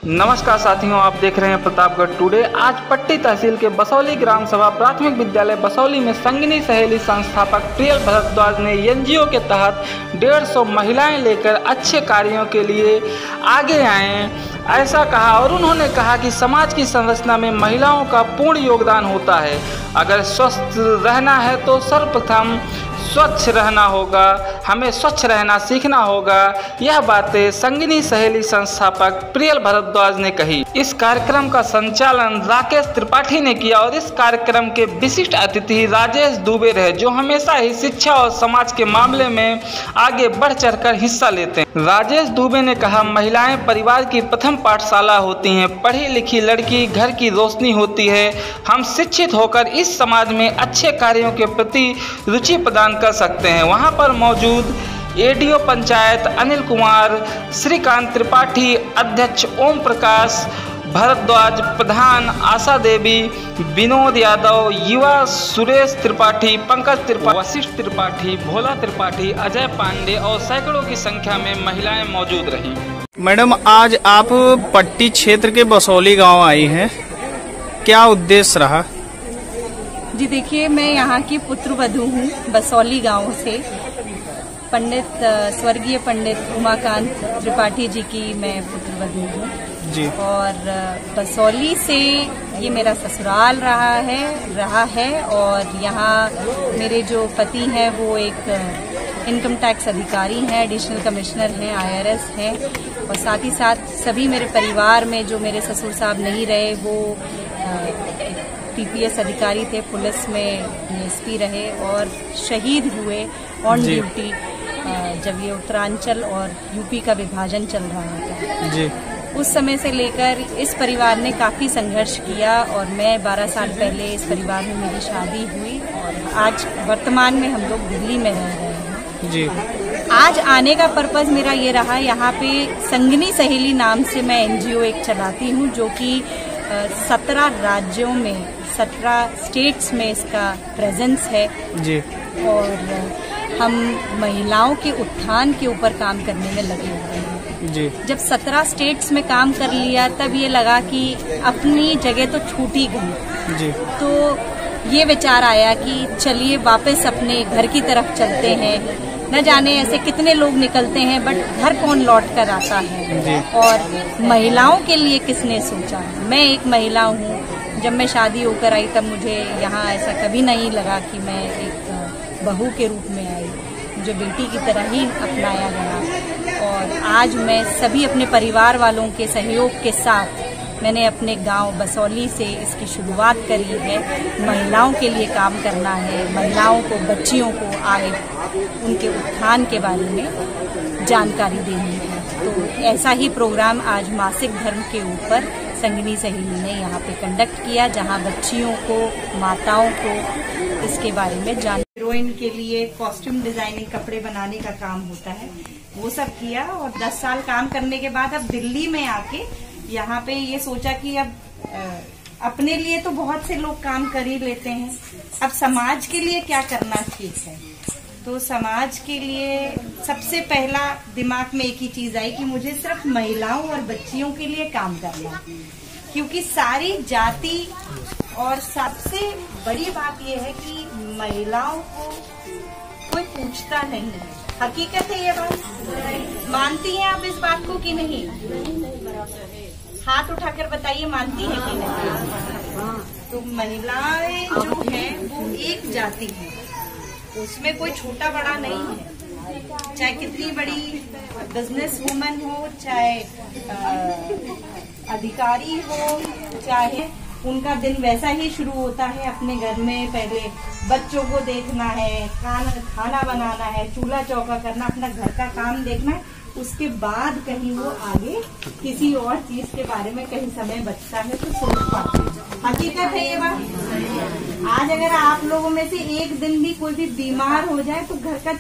नमस्कार साथियों, आप देख रहे हैं प्रतापगढ़ टुडे। आज पट्टी तहसील के बसौली ग्राम सभा प्राथमिक विद्यालय बसौली में संगिनी सहेली संस्थापक प्रियल भारद्वाज ने एनजीओ के तहत 150 महिलाएं लेकर अच्छे कार्यों के लिए आगे आए, ऐसा कहा। और उन्होंने कहा कि समाज की संरचना में महिलाओं का पूर्ण योगदान होता है। अगर स्वस्थ रहना है तो सर्वप्रथम स्वच्छ रहना होगा, हमें स्वच्छ रहना सीखना होगा। यह बातें संगिनी सहेली संस्थापक प्रियल भारद्वाज ने कही। इस कार्यक्रम का संचालन राकेश त्रिपाठी ने किया और इस कार्यक्रम के विशिष्ट अतिथि राजेश दुबे रहे, जो हमेशा ही शिक्षा और समाज के मामले में आगे बढ़ चढ़कर हिस्सा लेते हैं। राजेश दुबे ने कहा, महिलाएं परिवार की प्रथम पाठशाला होती हैं। पढ़ी लिखी लड़की घर की रोशनी होती है। हम शिक्षित होकर इस समाज में अच्छे कार्यों के प्रति रुचि प्रदान कर सकते हैं। वहां पर मौजूद एडीओ पंचायत अनिल कुमार, श्रीकांत त्रिपाठी, अध्यक्ष ओम प्रकाश भारद्वाज, प्रधान आशा देवी, विनोद यादव, युवा सुरेश त्रिपाठी, पंकज त्रिपाठी, वशिष्ठ त्रिपाठी, भोला त्रिपाठी, अजय पांडे और सैकड़ों की संख्या में महिलाएं मौजूद रहीं। मैडम, आज आप पट्टी क्षेत्र के बसौली गांव आई हैं, क्या उद्देश्य रहा? जी देखिए, मैं यहाँ की पुत्रवधू हूँ, बसौली गांव से। पंडित स्वर्गीय पंडित उमाकांत त्रिपाठी जी की मैं पुत्रवधू हूँ जी। और बसौली से ये मेरा ससुराल रहा है और यहाँ मेरे जो पति हैं वो एक इनकम टैक्स अधिकारी हैं, एडिशनल कमिश्नर हैं, IRS हैं। और साथ ही साथ सभी मेरे परिवार में जो मेरे ससुर साहब नहीं रहे वो TPS अधिकारी थे, पुलिस में DSP रहे और शहीद हुए ऑन ड्यूटी जब ये उत्तरांचल और यूपी का विभाजन चल रहा था जी। उस समय से लेकर इस परिवार ने काफी संघर्ष किया और मैं 12 साल पहले इस परिवार में मेरी शादी हुई और आज वर्तमान में हम लोग दिल्ली में रह रहे हैं जी। आज आने का पर्पज मेरा ये रहा, यहाँ पे संगिनी सहेली नाम से मैं NGO एक चलाती हूँ, जो कि 17 राज्यों में 17 स्टेट्स में इसका प्रेजेंस है जी। और हम महिलाओं के उत्थान के ऊपर काम करने में लगे हुए हैं जी। जब 17 स्टेट्स में काम कर लिया तब ये लगा कि अपनी जगह तो छूट ही गई जी। तो ये विचार आया कि चलिए वापस अपने घर की तरफ चलते हैं। न जाने ऐसे कितने लोग निकलते हैं, बट घर कौन लौट कर आता है और महिलाओं के लिए किसने सोचा। मैं एक महिला हूँ, जब मैं शादी होकर आई तब मुझे यहाँ ऐसा कभी नहीं लगा कि मैं एक बहू के रूप में आई। मुझे बेटी की तरह ही अपनाया गया और आज मैं सभी अपने परिवार वालों के सहयोग के साथ मैंने अपने गांव बसौली से इसकी शुरुआत करी है। महिलाओं के लिए काम करना है, महिलाओं को, बच्चियों को आगे उनके उत्थान के बारे में जानकारी देनी है। तो ऐसा ही प्रोग्राम आज मासिक धर्म के ऊपर संगिनी सहेली ने यहाँ पे कंडक्ट किया, जहाँ बच्चियों को, माताओं को इसके बारे में हीरोइन के लिए कॉस्ट्यूम डिजाइनिंग, कपड़े बनाने का काम होता है, वो सब किया। और 10 साल काम करने के बाद अब दिल्ली में आके यहाँ पे ये सोचा कि अब अपने लिए तो बहुत से लोग काम कर ही लेते हैं, अब समाज के लिए क्या करना ठीक है। तो समाज के लिए सबसे पहला दिमाग में एक ही चीज आई कि मुझे सिर्फ महिलाओं और बच्चियों के लिए काम करना, क्योंकि सारी जाति और सबसे बड़ी बात यह है कि महिलाओं को कोई पूछता नहीं है। हकीकत है ये बात, मानती हैं आप इस बात को कि नहीं? हाथ उठाकर बताइए, मानती है कि नहीं? तो महिलाएं जो है वो एक जाति है, उसमें कोई छोटा बड़ा नहीं है। चाहे कितनी बड़ी बिजनेस वुमन हो, चाहे अधिकारी हो, चाहे उनका दिन वैसा ही शुरू होता है। अपने घर में पहले बच्चों को देखना है, खाना बनाना है, चूल्हा चौका करना, अपना घर का काम देखना है, उसके बाद कहीं वो आगे किसी और चीज के बारे में कहीं समय बचता है तो सोच पाते हैं। हकीकत है ये बात। आज अगर आप लोगों में से एक दिन भी कोई भी बीमार हो जाए तो घर का